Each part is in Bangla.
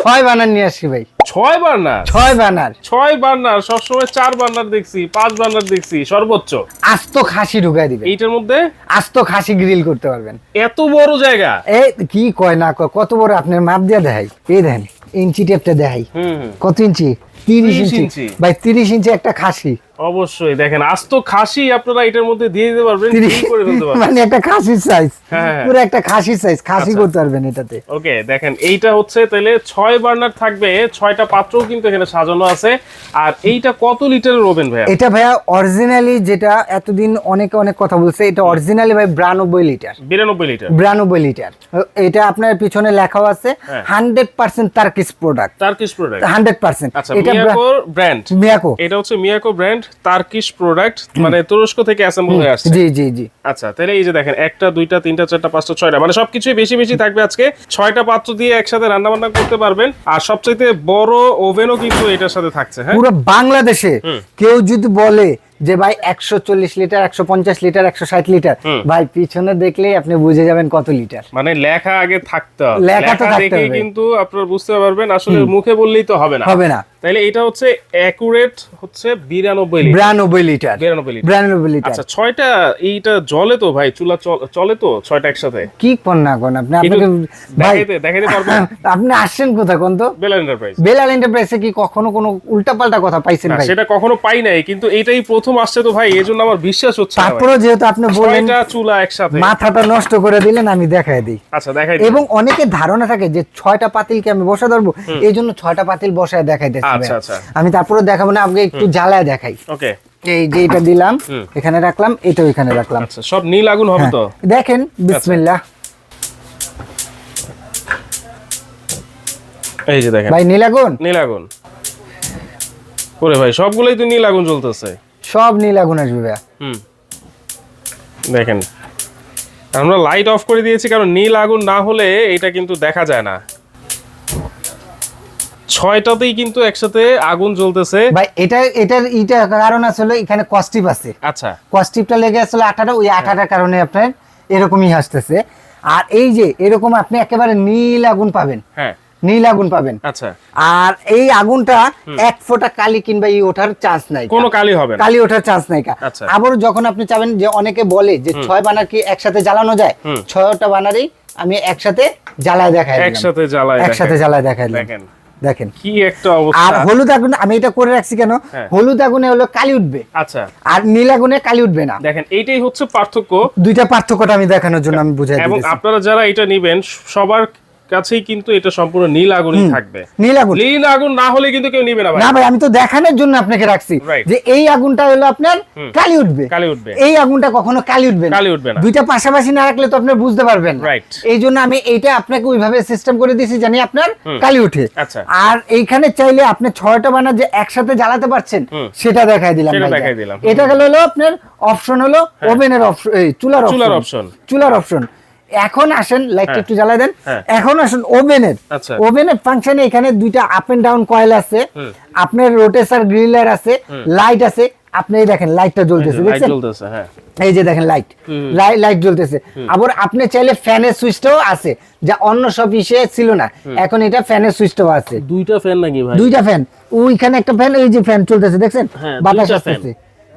6 বার্নার নিয়ে আসছি ভাই। 6 বার্নার? 6 বার্নার। 6 বার্নার, সবসময় 4 বার্নার দেখছি, 5 বার্নার দেখছি সর্বোচ্চ। আস্ত খাসি ঢুকাই দিবেন এইটার মধ্যে, আস্ত খাসি গ্রিল করতে পারবেন। এত বড় জায়গা? এই কি কয় না কয়, কত বড় আপনার মাপ দিয়ে দেখাই। এই দেখেন ইঞ্চি টেপটা দেখাই, কত ইঞ্চি? 30 ইঞ্চি ভাই, 30 ইঞ্চি একটা খাসি। অবশ্যই দেখেন, আস্ত খাসি আপনারা এটার মধ্যে দিয়ে দিতে পারবেন, গ্রিল করে ফেলতে পারবেন। মানে একটা খাসির সাইজ, হ্যাঁ। পুরো একটা খাসির সাইজ, খাসি করতে পারবেন এটাতে। ওকে, দেখেন এইটা হচ্ছে তাহলে 6 বার্নার থাকবে, 6টা পাত্রও কিন্তু এখানে সাজানো আছে। আর এইটা কত লিটারের ওভেন ভাইয়া? এটা ভাইয়া অরিজিনালি, যেটা এতদিন অনেকে অনেক কথা বলছে, এটা অরিজিনালি ভাই 92 লিটার। 92 লিটার? 92 লিটার। এটা আপনার পিছনে লেখাও আছে 100% টার্কিশ প্রোডাক্ট। Turkish product 100%। আচ্ছা, মিয়াকো ব্র্যান্ড। মিয়াকো, এটা হচ্ছে মিয়াকো ব্র্যান্ড, টার্কিশ প্রোডাক্ট, মানে তুরস্ক থেকে অ্যাসেম্বল হয়ে আসছে। জি জি জি। আচ্ছা, তাহলে এই যে দেখেন, 1টা 2টা 3টা 4টা 5টা 6টা, মানে সবকিছুই বেশি বেশি থাকবে আজকে। 6টা পাত্র দিয়ে একসাথে রান্না বান্না করতে পারবেন। আর সবচেয়ে বড় ওভেনও কিন্তু এটার সাথে থাকছে। হ্যাঁ, পুরো বাংলাদেশে কেউ যদি বলে যে ভাই 140 লিটার, 150 লিটার, 160 লিটার, ভাই পিছনে দেখলেই আপনি বুঝে যাবেন কত লিটার। মানে লেখা আগে থাকতে হবে, লেখা তো থাকতে দেখেই হবে। কিন্তু আপনারা বুঝতে পারবেন, আসলে মুখে বললেই তো হবে না। হবে না। তাইলে এটা হচ্ছে অ্যাকুরেট হচ্ছে 92 লিটার। 92 লিটার। 92 লিটার। লিটার। আচ্ছা, 6টা এইটা জ্বলে তো ভাই, চুলা চলে তো 6টা একসাথে? কি কোন না কোন আপনি, আপনাকে ভাই দেখাইতে পারবেন? আপনি আসছেন কোথায় কোন তো? বেলাল এন্টারপ্রাইজ। বেলাল এন্টারপ্রাইজে কি কখনো কোনো উল্টাপাল্টা কথা পাইছেন না, ভাই? সেটা কখনো পাই নাই, কিন্তু এইটাই প্রথম আসছে তো ভাই, এজন্য আমার বিশ্বাস হচ্ছে না। তারপরে যেহেতু আপনি বললেন 6টা চুলা একসাথে, মাথাটা নষ্ট করে দিলেন, আমি দেখাই দিই। আচ্ছা, দেখাই দিন। এবং অনেকের ধারণা থাকে যে 6টা পাতিলকে আমি বসা ধরবো, এই জন্য 6টা পাতিল বসায় দেখাইতেছি। আচ্ছা আচ্ছা, আমি তারপরে দেখাবো না, আপনাকে একটু জ্বালায় দেখাই। ওকে, এই যে এটা দিলাম, এখানে রাখলাম, এটাও এখানে রাখলাম। আচ্ছা, সব নীল আগুন হবে তো? দেখেন, বিসমিল্লাহ। এই যে দেখেন ভাই নীল আগুন, নীল আগুন। ওরে ভাই, সবগুলোই তো নীল আগুন জ্বলতেছে। সব নীল আগুন আসবে ভাইয়া। দেখেন, আমরা লাইট অফ করে দিয়েছি, কারণ নীল আগুন না হলে এটা কিন্তু দেখা যায় না। 6টাতেই কিন্তু একসাথে আগুন জ্বলতেছে ভাই। এটার কারণ আসলে এখানে কস্টিপ আছে। আচ্ছা, কস্টিপটা লেগে আসলে আঠাটা, ওই আঠাটার কারণে আপনার এরকমই আসতেছে। আর এই যে এরকম আপনি একেবারে নীল আগুন পাবেন। হ্যাঁ, নীল আগুন পাবেন। আচ্ছা। আর এই আগুনটা এক ফোঁটা কালি কিংবা ই ওঠার চান্স নাই, কোনো কালি হবে না, কালি ওঠার চান্স নাই। আচ্ছা। আবার যখন আপনি চাবেন, যে অনেকে বলে যে 6 বানার কি একসাথে জ্বালানো যায়, 6টা বানারই আমি একসাথে জ্বালায় দেখাই দিলাম। একসাথে জ্বালায় দেখাই দিলাম। দেখেন দেখেন কি একটা অবস্থা। আর হলুদ আগুন আমি এটা করে রাখছি কেন, হলুদ আগুনে হলো কালি উঠবে, আচ্ছা, আর নীল আগুনে কালি উঠবে না। দেখেন, এইটাই হচ্ছে পার্থক্য। দুইটা পার্থক্যটা আমি দেখানোর জন্য আমি বুঝাই দিয়েছি। এবং আপনারা যারা এটা নেবেন, সবার কাছেই কিন্তু এটা সম্পূর্ণ নীল আগুনই থাকবে। নীল আগুন, নীল আগুন না হলে কিন্তু কেউ নিবে না ভাই। না ভাই, আমি তো দেখানোর জন্য আপনাকে রাখছি যে এই আগুনটা হলো আপনার কালি উঠবে, এই আগুনটা কখনো কালি উঠবে না। দুইটা পাশাপাশি না রাখলে তো আপনি বুঝতে পারবেন না। এই জন্য আমি এইটা আপনাকে ওইভাবে সিস্টেম করে দিয়েছি, জানি আপনার কালি উঠে। আর এইখানে চাইলে আপনি 6টা বানা যে একসাথে জ্বালাতে পারছেন, সেটা দেখাই দিলাম। এটা হলো আপনার অপশন, হলো ওভেনের অপশন, চুলার অপশন। এখন আসেন, লাইটটা একটু জ্বালাই দেন। এখন আসুন ওভেনের। ওভেনের ফাংশনে এখানে দুইটা আপ এন্ড ডাউন কয়েল আছে, আপনার রোটেশন গ্রিলার আছে, লাইট আছে। আপনি দেখেন লাইটটা জ্বলতেছে, দেখছেন? এই যে দেখেন লাইট জ্বলতেছে। আবার আপনি চাইলে ফ্যানের সুইচটাও আছে, যা অন্য সব ইসে ছিল না, এখন এটা ফ্যানের সুইচটাও আছে। দুইটা ফ্যান নাকি ভাই? দুইটা ফ্যান, ওইখানে একটা ফ্যান, এই যে ফ্যান চলতেছে, দেখছেন? বাতাস আসতেছে,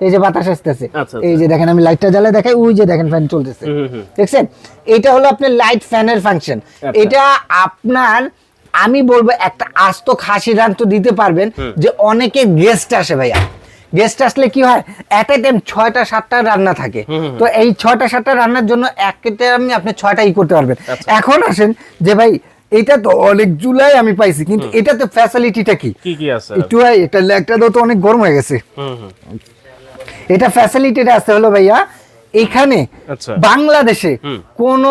এই যে বাতাস আসতেছে। এই যে দেখেন, আমি লাইটটা জ্বালাই দেখাই, ওই যে দেখেন ফ্যান চলতেছে, দেখছেন? এটা হলো আপনার লাইট ফ্যানের ফাংশন। এটা আপনার, আমি বলবো একটা আস্ত খাসি রান্না তো দিতে পারবেন, যে অনেকে গেস্ট আসে ভাইয়া। গেস্ট আসলে কি হয়, এট এ টাইম 6টা 7টা রান্না থাকে, তো এই 6টা 7টা রান্নার জন্য একটা টাইমে আপনি 6টাই করতে পারবেন। এখন আসেন যে ভাই, এটা তো অনেক জুলাই আমি পাইছি, কিন্তু এটাতে ফ্যাসিলিটিটা কি কি আছে একটু? এটা লেগটা তো অনেক গরম হয়ে গেছে। এটা ফ্যাসিলিটিটা আছে হলো ভাইয়া, এখানে বাংলাদেশে কোন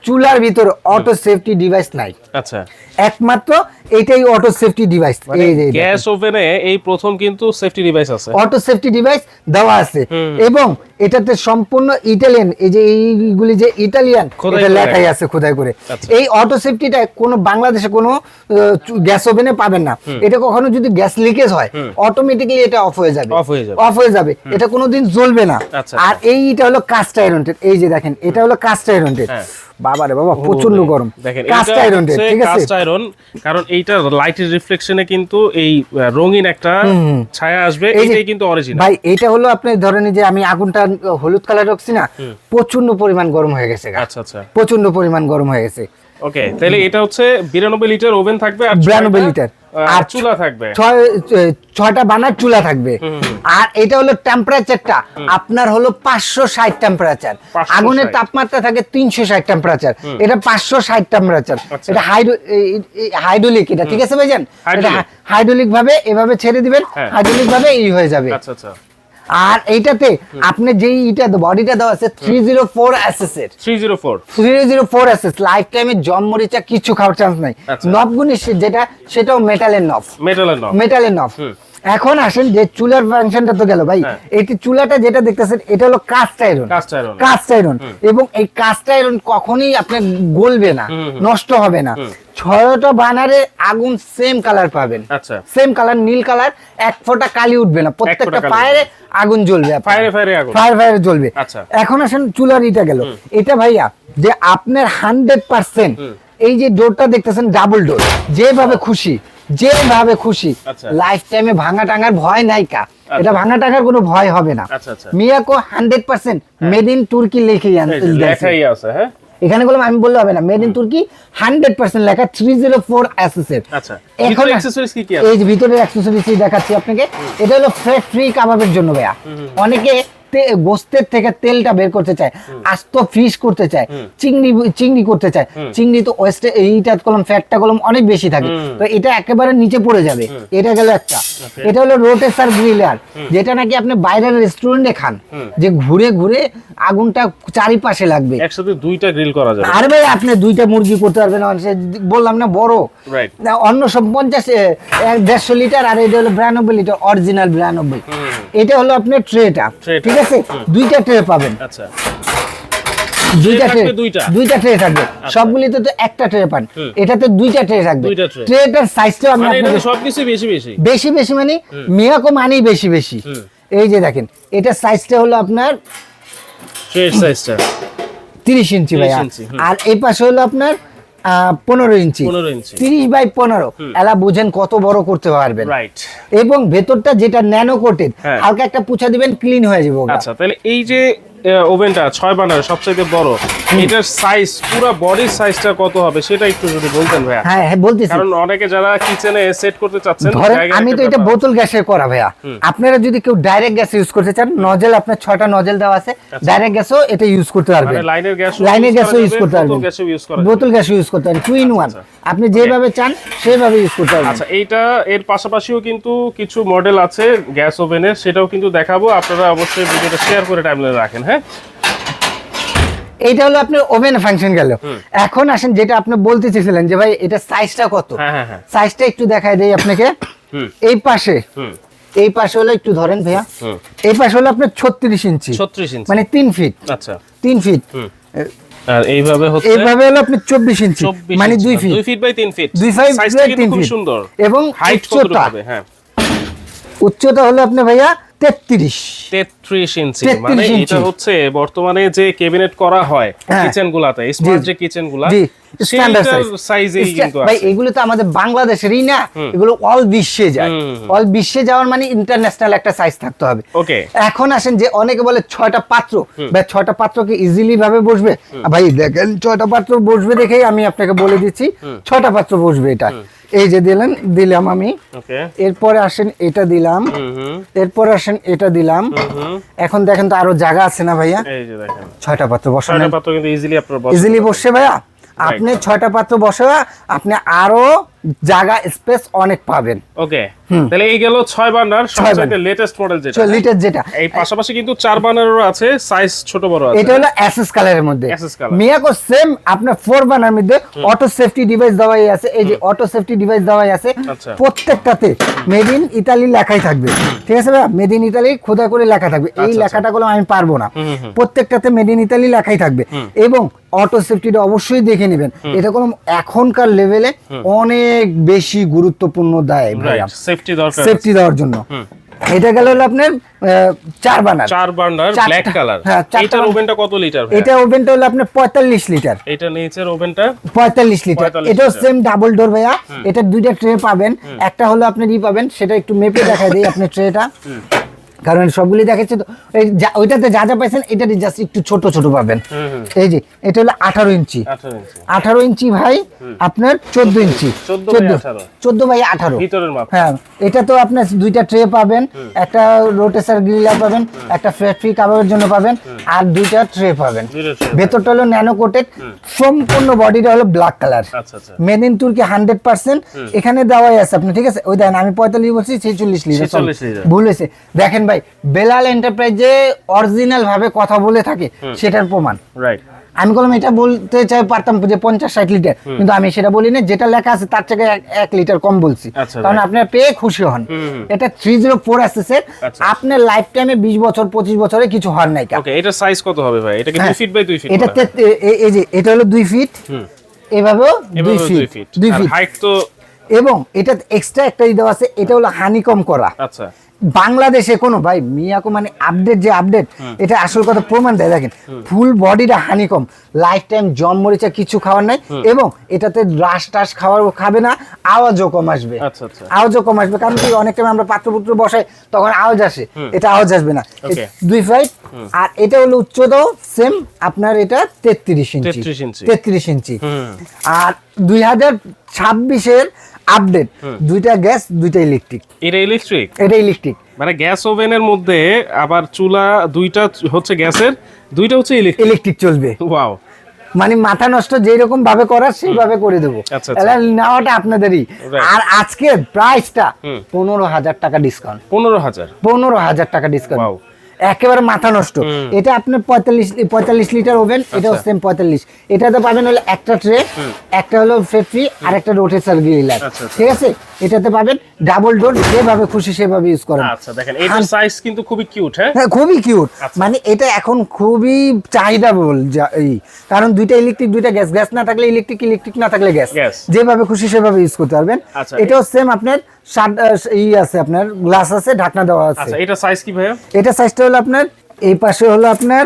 চুলার ভিতরে অটো সেফটি ডিভাইস নাই। আচ্ছা, একমাত্র এটাই অটো সেফটি ডিভাইস। এই যে গ্যাস ওভেনে এই প্রথম কিন্তু সেফটি ডিভাইস আছে, অটো সেফটি ডিভাইস দেওয়া আছে। এবং এটাতে সম্পূর্ণ ইটালিয়ান, এই যে এইগুলি যে ইটালিয়ান, এটা লেখাই আছে খোদাই করে। এই অটো সেফটিটা কোনো বাংলাদেশে কোনো গ্যাস ওভেনে পাবেন না। এটা কখনো যদি গ্যাস লিকেজ হয়, অটোমেটিক্যালি এটা অফ হয়ে যাবে, এটা কোনোদিন জ্বলবে না। আর এইটা হলো কাস্ট আয়রনের। এই যে দেখেন, এটা হলো কাস্ট আয়রনের। বাবারে বাবা প্রচন্ড গরম। দেখেন কাস্ট এটা আয়রন, হচ্ছে ঠিক আছে, কাস্ট আয়রন, কারণ এইটা লাইটের রিফ্লেকশনে কিন্তু এই রঙিন একটা ছায়া আসবে, এটাই কিন্তু অরিজিনাল ভাই। এটা হলো আপনি ধরেন যে আমি আগুনটা হলুদ কালার রাখছি না, প্রচন্ড পরিমাণ গরম হয়ে গেছে। আচ্ছা আচ্ছা, প্রচন্ড পরিমাণ গরম হয়ে গেছে। ওকে, তাহলে এটা হচ্ছে 92 লিটার ওভেন থাকবে আর 92 লিটার আর চুলা থাকবে, 6টা বানার চুলা থাকবে। আর এটা হলো টেম্পারেচারটা আপনার হলো 560 টেম্পারেচার, আগুনের তাপমাত্রা থাকে 360 টেম্পারেচার, এটা 560 টেম্পারেচার। এটা হাইড্রোলিক, এটা ঠিক আছে ভাইজান, এটা হাইড্রোলিক ভাবে এভাবে ছেড়ে দিবেন, হাইড্রোলিক ভাবে এই হয়ে যাবে। আচ্ছা আচ্ছা। আর এইটাতে আপনি যেই এটা বডিটা দেওয়া আছে 304 এসএস এর, 304 এসএস, লাইফ টাইমে জম মরিচা কিছু খাওয়ার চান্স নাই। নবগুনি যেটা সেটাও মেটালের নব, মেটালের নব। এখন আসেন যে চুলার ফাংশনটা তো গেল ভাই, এই চুলাটা যেটা দেখতেছেন এটা হলো কাস্ট আয়রন, কাস্ট আয়রন। এবং এই কাস্ট আয়রন কখনোই আপনার গলবে না, নষ্ট হবে না। 6টা বানারে আগুন সেম কালার পাবেন, সেম কালার নীল কালার, এক ফোঁটা কালি উঠবে না, প্রত্যেকটা ফায়ারে আগুন জ্বলবে, ফায়ারে জ্বলবে। এখন আসেন চুলার এটা গেল, এটা ভাইয়া যে আপনার 100% এই যে ডোরটা দেখতেছেন ডাবল ডোর, যেভাবে খুশি লাইফ টাইমে ভাঙা টাঙার ভয় নাই কা, এটা ভাঙা টাঙার কোনো ভয় হবে না। মিয়াকো 100% মেড ইন তুর্কি লেখাই আছে, হ্যাঁ এখানে বললাম আমি বললে হবে না, মেড ইন তুর্কি 100% লেখা 304 এসএস এর। আচ্ছা, এখন অ্যাকসেসরিজ কি কি আছে? এই যে ভিতরের অ্যাকসেসরিজ দেখাচ্ছি আপনাকে। এটা হলো ফ্যাট ফ্রি কাবাবের জন্য ভাইয়া, অনেকে গোস্তের থেকে তেলটা বের করতে চায়, আস্ত ফিশ করতে চায়, চিংড়ি করতে চায়, চিংড়ি তো ওয়েস্টে এইটা কলম ফ্যাটটা কলম অনেক বেশি থাকে, তো এটা একেবারে নিচে পড়ে যাবে। এটা গেল একটা। এটা হলো রোটেসার গ্রিলার, যেটা নাকি আপনি বাইরের রেস্টুরেন্টে খান, যে ঘুরে ঘুরে আগুনটা চারিপাশে লাগবে, একসাথে দুইটা গ্রিল করা যাবে। আর ভাই আপনি দুইটা মুরগি করতে পারবেন, বললাম না বড়, অন্য সব 150 লিটার, আর এটা হলো 92 লিটার অরিজিনাল 92। এটা হলো আপনার ট্রেটা, ঠিক আছে, দুইটা ট্রে পাবেন। আচ্ছা, দুইটা ট্রে থাকবে, সবগুলিতে তো একটা ট্রে পান, এটাতে দুইটা ট্রে থাকবে। ট্রেটার সাইজটাও আমি আপনাদের সবকিছু বেশি বেশি মানে মিয়াকো মানি বেশি। এই যে দেখেন এটার সাইজটা হলো আপনার ট্রের সাইজটা 30 ইঞ্চি ভাইয়া, আর এই পাশে হলো আপনার 15 ইঞ্চি, 30 বাই 15। এলা বুঝেন কত বড় করতে পারবেন, এবং ভেতরটা যেটা ন্যানো কোটেড, হালকা একটা পুছা দিবেন ক্লিন হয়ে যাবে। আচ্ছা, তাহলে এই যে ওভেনটা 6 বার্নার সবচেয়ে বড়, এটার সাইজ পুরো বডির সাইজটা কত হবে সেটা একটু যদি বলতেন ভাইয়া। হ্যাঁ বলতেছি, কারণ অনেকে যারা কিচেনে সেট করতে চাচ্ছেন, আমি তো এটা বোতল গ্যাসে করা ভাইয়া, আপনারা যদি কেউ ডাইরেক্ট গ্যাস ইউজ করতে চান, নজেল আপনার 6টা নজেল দেওয়া আছে, ডাইরেক্ট গ্যাসও এটা ইউজ করতে পারবেন, মানে লাইনের গ্যাসও ইউজ করতে পারবেন, বোতল গ্যাসও ইউজ করতে পারবেন, 2 in 1, আপনি যেভাবে চান সেভাবে ইউজ করতে পারবেন। আচ্ছা, এইটা এর পাশাপাশিও কিন্তু কিছু মডেল আছে গ্যাস ওভেনের, সেটাও কিন্তু দেখাবো, আপনারা অবশ্যই ভিডিওটা শেয়ার করে টাইমলাইনে রাখেন। হ্যাঁ, এইটা হলো আপনার ওভেন ফাংশন গেল। এখন আসেন যেটা আপনি বলতে চেয়েছিলেন যে ভাই এটা সাইজটা কত, সাইজটা একটু দেখাই দেই আপনাকে। এই পাশে হলো একটু ধরেন ভাইয়া, এই পাশে হলো আপনার 36 ইঞ্চি, মানে 3 ফিট। আচ্ছা, 3 ফিট। আর এইভাবে হলো আপনি 24 ইঞ্চি, মানে 2 feet, 2 feet by 3 feet, 2 feet by 3 feet, সুন্দর। এবং হাইট কত হবে? হ্যাঁ, উচ্চতা হলো আপনি ভাইয়া 33 ইঞ্চি, মানে এটা হচ্ছে বর্তমানে যে ক্যাবিনেট করা হয় কিচেনগুলাতে, স্মার্ট যে কিচেনগুলা, স্ট্যান্ডার্ড সাইজেই কিন্তু আছে ভাই। এগুলো তো আমাদের বাংলাদেশেরই না, এগুলো অল বিশ্বে যায়, অল বিশ্বে যাওয়ার মানে ইন্টারন্যাশনাল একটা সাইজ থাকতে হবে। ওকে, এখন আসেন যে অনেকে বলে 6টা পাত্র, ভাই 6টা পাত্র কি ইজিলি ভাবে বসবে? ভাই দেখেন 6টা পাত্র বসবে দেখেই আমি আপনাকে বলে দিচ্ছি 6টা পাত্র বসবে। এটা এই যে দিলাম আমি, এরপরে আসেন এটা দিলাম, এরপরে আসেন এটা দিলাম। এখন দেখেন তো আরো জায়গা আছে না ভাইয়া? এই যে দেখেন 6টা পাত্র বসানো, 6টা পাত্র কিন্তু ইজিলি বসছে ভাইয়া। আপনি 6টা পাত্র বসাবা, আপনি আরো জায়গা স্পেস অনেক পাবেন। ওকে, তাহলে এই গেল 6 বার্নার সবচেয়ে লেটেস্ট মডেল, যেটা এই পাশাপাশি কিন্তু 4 বার্নারও আছে, সাইজ ছোট বড় আছে। এটা হলো এসএস কালারের মধ্যে, মিয়াকো সেম আপনার 4 বার্নার মধ্যে অটো সেফটি ডিভাইস দেওয়াই আছে। এই যে অটো সেফটি ডিভাইস দেওয়াই আছে, প্রত্যেকটাতে মেড ইন ইতালি লেখাই থাকবে, ঠিক আছে ভাই? মেড ইন ইতালি খোদা করে লেখা থাকবে, এই লেখাটা গুলো আমি পারবো না, প্রত্যেকটাতে মেড ইন ইতালি লেখাই থাকবে। এবং অটো সেফটিটা অবশ্যই দেখে নেবেন, এটা কোনো এখনকার লেভেলে অনেক বেশি গুরুত্বপূর্ণ দেয় ভাইয়া, সেফটি দেওয়ার জন্য। এটা গেল হলো আপনার 4 বার্নার ব্ল্যাক কালার। এটার ওভেনটা কত লিটার ভাই? এটা ওভেনটা হলো আপনার 45 লিটার। এটা নিচের ওভেনটা 45 লিটার। এটাও সেম ডাবল ডোর ভাইয়া। এটা দুইটা ট্রে পাবেন, একটা হলো আপনি পাবেন, সেটা একটু মেপে দেখাই দেই আপনি ট্রেটা, কারণ সবগুলি দেখাচ্ছে তো। ওইটাতে যা যা পাইছেন এটাতে জাস্ট একটু ছোট ছোট পাবেন। এই যে এটা হলো 18 ইঞ্চি। 18 ইঞ্চি ভাই আপনার 14 ইঞ্চি। 14 বাই 18 ভিতরের মাপ। হ্যাঁ, এটা তো আপনার দুইটা ট্রে পাবেন, একটা রোটেসার গ্রিলার পাবেন, একটা ফ্ল্যাট ফ্রি কাভারের জন্য পাবেন, আর দুইটা ট্রে পাবেন। ভেতরটা হলো ন্যানো কোটেড, সম্পূর্ণ বডিটা হলো ব্ল্যাক কালার। মেড ইন তুর্কি 100%। এখানে দেওয়াই আছে আপনি, ঠিক আছে? ওই দেখেন আমি 45 বলছি, 46 লিটার ভুল হয়েছে। দেখেন ভাই, বেলাল এন্টারপ্রাইজে অরিজিনাল ভাবে কথা বলে থাকে, সেটার প্রমাণ। রাইট। আমি বললাম এটা বলতে চাই পারতাম যে 50-60 লিটার, কিন্তু আমি সেটা বলি না, যেটা লেখা আছে তার থেকে 1 লিটার কম বলছি, কারণ আপনারা পেয়ে খুশি হন। এটা 304 এসএসের, আপনার লাইফ টাইমে 20 বছর 25 বছরে কিছু হন নাই। ওকে, এটা সাইজ কত হবে ভাই? এটা কি 2 ফিট বাই 2 ফিট? এটা এই যে এটা হলো 2 ফিট, এভাবেও 2 ফিট, 2 ফিট হাইট তো। এবং এটা এক্সট্রা একটা দেওয়া আছে, এটা হলো হানিকম করা। আচ্ছা, বাংলাদেশে কোনো ভাই মিয়াকো মানে আপডেট যে আপডেট, এটা আসল কথা প্রমাণ দেয়। দেখেন ফুল বডিটা হানিকম, লাইফ টাইম জম মরিচা কিছু খাওয়ার নাই, এবং এটাতে রাশ টাশ খাবে না, আওয়াজও কম আসবে। আওয়াজও কম আসবে, কারণ কি অনেক টাইম আমরা পাত্রপুত্র বসাই তখন আওয়াজ আসে, এটা আওয়াজ আসবে না। 2 ফিট। আর এটা হলো উচ্চতাও সেম আপনার, এটা 33 ইঞ্চি। 33 ইঞ্চি। আর 2026 এর আপডেট, দুইটা গ্যাস দুইটা ইলেকট্রিক। এটা ইলেকট্রিক? এটা ইলেকট্রিক, মানে গ্যাস ওভেনের মধ্যে আবার চুলা দুইটা হচ্ছে গ্যাসের, দুইটা হচ্ছে ইলেকট্রিক চলবে। ওয়াও, মানে মাথা নষ্ট যেরকম ভাবে করার সেইভাবে করে দেবো। নেওয়াটা আপনাদেরই। আর আজকে প্রাইসটা 15,000 টাকা ডিসকাউন্ট। 15,000 টাকা ডিসকাউন্ট, একেবারে মাথা নষ্ট। এটা আপনার 45 লিটার ওভেন, এটাও সেম 45। এটাতে পাবেন হলো একটা ট্রে, একটা হলো ফ্রি, আর একটা রোটেসার গ্রিলার, ঠিক আছে? এটাতে পাবেন ডাবল ডোর, যেভাবে খুশি সেভাবে ইউজ করেন। আচ্ছা, দেখেন এটার সাইজ কিন্তু খুবই কিউট। হ্যাঁ, খুবই কিউট। মানে এটা এখন খুবই চাহিদাবহুল, কারণ দুইটা ইলেকট্রিক দুইটা গ্যাস, গ্যাস না থাকলে ইলেকট্রিক, ইলেকট্রিক না থাকলে গ্যাস, যেভাবে খুশি সেভাবে ইউজ করতে পারবেন। এটাও সেম আপনার আছে, আপনার গ্লাস আছে, ঢাকনা দেওয়া আছে। আচ্ছা, এটা সাইজ কি ভাইয়া? এটা সাইজটা হলো আপনার, এই পাশে হলো আপনার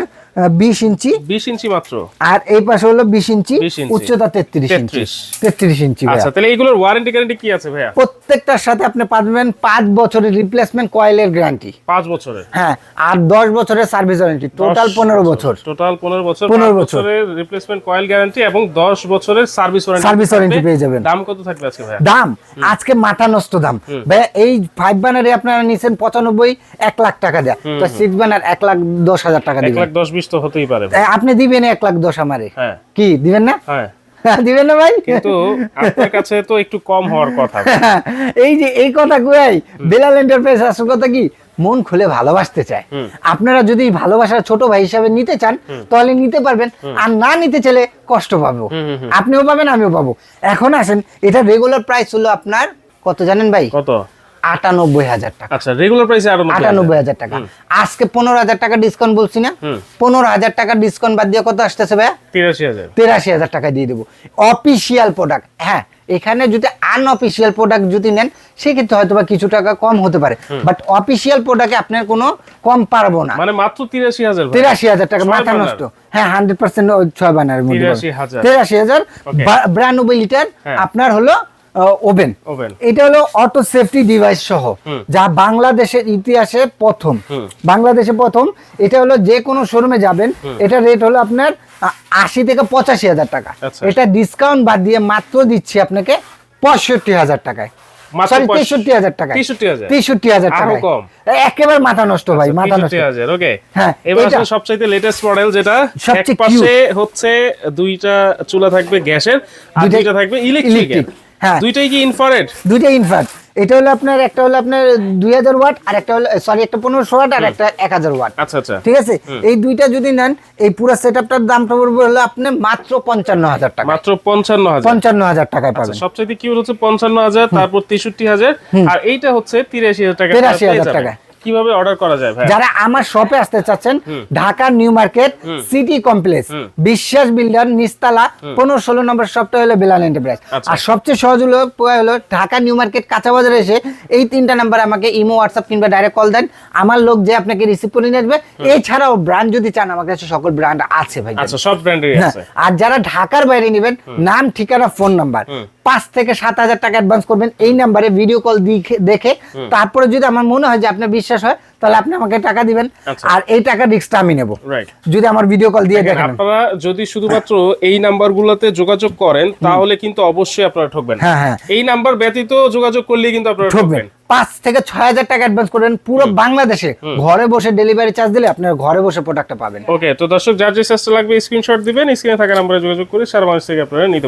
20 ইঞ্চি, 20 ইঞ্চি মাত্র, আর এই পাশে হলো 20 ইঞ্চি, উচ্চতা 33 ইঞ্চি। 33 ইঞ্চি। আচ্ছা, তাহলে এইগুলোর ওয়ারেন্টি গ্যারান্টি কি আছে ভাইয়া? প্রত্যেকটার সাথে আপনি পাবেন 5 বছরের রিপ্লেসমেন্ট কয়েলের গ্যারান্টি। 5 বছরের? হ্যাঁ, আর 10 বছরের সার্ভিস ওয়ারেন্টি, টোটাল 15 বছর। টোটাল 15 বছর, 15 বছরের রিপ্লেসমেন্ট কয়েল গ্যারান্টি এবং 10 বছরের সার্ভিস ওয়ারেন্টি পেয়ে যাবেন। দাম কত থাকবে আজকে ভাইয়া? দাম আজকে মাথা নষ্ট দাম ভাইয়া। এই 5 বানারে আপনারা নিছেন 95, 1 লাখ টাকা দেয়া, তো 6 বানার 1,10,000 টাকা দিবেন। 1,10,20 তো হতেই পারে। আপনি দিবেন 1,10,000 আমারে? হ্যাঁ। কি দিবেন না? হ্যাঁ, দিবেন না ভাই? কিন্তু আপনার কাছে তো একটু কম হওয়ার কথা। এই যে এই কথা কই, বেলাল এন্টারপ্রাইজ আসল কথা কি, মন খুলে ভালোবাসতে চায়। আপনারা যদি ভালোবাসার ছোট ভাই হিসাবে নিতে চান তাহলে নিতে পারবেন, আর না নিতে চাইলে কষ্ট পাবো, আপনিও পাবেন আমিও পাবো। এখন আসেন, এটা রেগুলার প্রাইস হলো আপনার কত জানেন ভাই? কত? 98,000 টাকা। আচ্ছা, রেগুলার প্রাইসে 98,000 টাকা। আজকে 15,000 টাকা ডিসকাউন্ট বলছি না, 15,000 টাকা ডিসকাউন্ট বাদ দিয়ে কত আসতেছে ভাইয়া? 83,000 টাকা দিয়ে দেবো। অফিশিয়াল প্রোডাক্ট, হ্যাঁ, এখানে যদি আনঅফিশিয়াল প্রোডাক্ট যদি নেন সেক্ষেত্রে হয়তো বা কিছু টাকা কম হতে পারে, বাট অফিশিয়াল প্রোডাক্টে আপনার কোনো কম পারবো না। মানে মাত্র 83,000 টাকা, মাথা নষ্ট। হ্যাঁ, 100% 6 বানার মধ্যে 83,000। 92 লিটার আপনার হলো ওভেন। এটা হলো অটো সেফটি ডিভাইস সহ, যা বাংলাদেশের ইতিহাসে প্রথম, বাংলাদেশে প্রথম। এটা হলো যে কোনো শোরুমে যাবেন, এটা রেট হলো আপনার 80 থেকে 85,000 টাকা। এটা ডিসকাউন্ট বাদ দিয়ে মাত্র দিচ্ছি আপনাকে 65,000 টাকায়। সরি, 63,000 টাকা। 63,000 টাকা, একেবারে মাথা নষ্ট ভাই, মাথা নষ্ট। ওকে, হ্যাঁ, এবার আসলে সবচেয়ে লেটেস্ট মডেল, যেটা এক পাশে হচ্ছে দুইটা চুলা থাকবে গ্যাসের, আর দুইটা থাকবে ইলেকট্রিক। হ্যাঁ, দুইটাই কি ইনফ্রারেড? দুইটাই ইনফ্রারেড। এটা হলো আপনার, একটা হলো আপনার 2000 ওয়াট, আর একটা হলো সরি একটা 1500 ওয়াট, আর একটা 1000 ওয়াট। আচ্ছা আচ্ছা, ঠিক আছে। এই দুইটা যদি নেন, এই পুরো সেটআপটার দামটা পড়বে হলো আপনি মাত্র 55,000 টাকা। মাত্র 55,000 টাকায় পাবেন। সবচেয়ে কিউট হচ্ছে 55,000, তারপর 63,000, আর এইটা হচ্ছে 83,000 টাকা। 83,000 টাকা। কিভাবে অর্ডার করা যায় ভাই? যারা আমার শপে আসতে চাচ্ছেন, Dhaka new market city complex বিশ্বাস বিল্ডার নিস্তালা 15-16 নম্বর শপটা হলো বেলাল এন্টারপ্রাইজ। আর সবচেয়ে সহজ হলো ঢাকা নিউ মার্কেট কাঁচা বাজারে এসে এই 3টা নাম্বার আমাকে ইমো, হোয়াটসঅ্যাপ কিংবা ডাইরেক্ট কল দেন, আমার লোক যে আপনাকে রিসিভ করে নিয়ে আসবে। এছাড়াও ব্র্যান্ড যদি চান, আমার কাছে সকল ব্র্যান্ড আছে ভাই। আচ্ছা, সব ব্র্যান্ডেরই আছে। আর যারা ঢাকার বাইরে নেবেন, নাম, ঠিকানা, ফোন নাম্বার, 5 থেকে 7,000 টাকা অ্যাডভান্স করবেন এই নাম্বারে ভিডিও কল দেখে। তারপরে যদি আমার মনে হয় যে আপনার বিশ্বাস হয়, তাহলে আপনি আমাকে টাকা দিবেন। আর এই টাকা রিস্কটা আমি নেব যদি আমার ভিডিও কল দিয়ে দেখেন। আপনারা যদি শুধুমাত্র এই নাম্বারগুলোতে যোগাযোগ করেন, তাহলে কিন্তু অবশ্যই আপনারা ঠকবেন। এই নাম্বার ব্যতীত যোগাযোগ করলে কিন্তু আপনারা ঠকবেন। 5 থেকে 6,000 টাকা অ্যাডভান্স করবেন পুরো বাংলাদেশে, ঘরে বসে ডেলিভারি চার্জ দিলে আপনারা ঘরে বসে প্রোডাক্টটা পাবেন। ওকে, তো দর্শক যার যে চেষ্টা লাগবে স্ক্রিনশট দিবেন, স্ক্রিনে থাকা নম্বরে যোগাযোগ করে সারা বাংলাদেশ থেকে আপনারা নিতে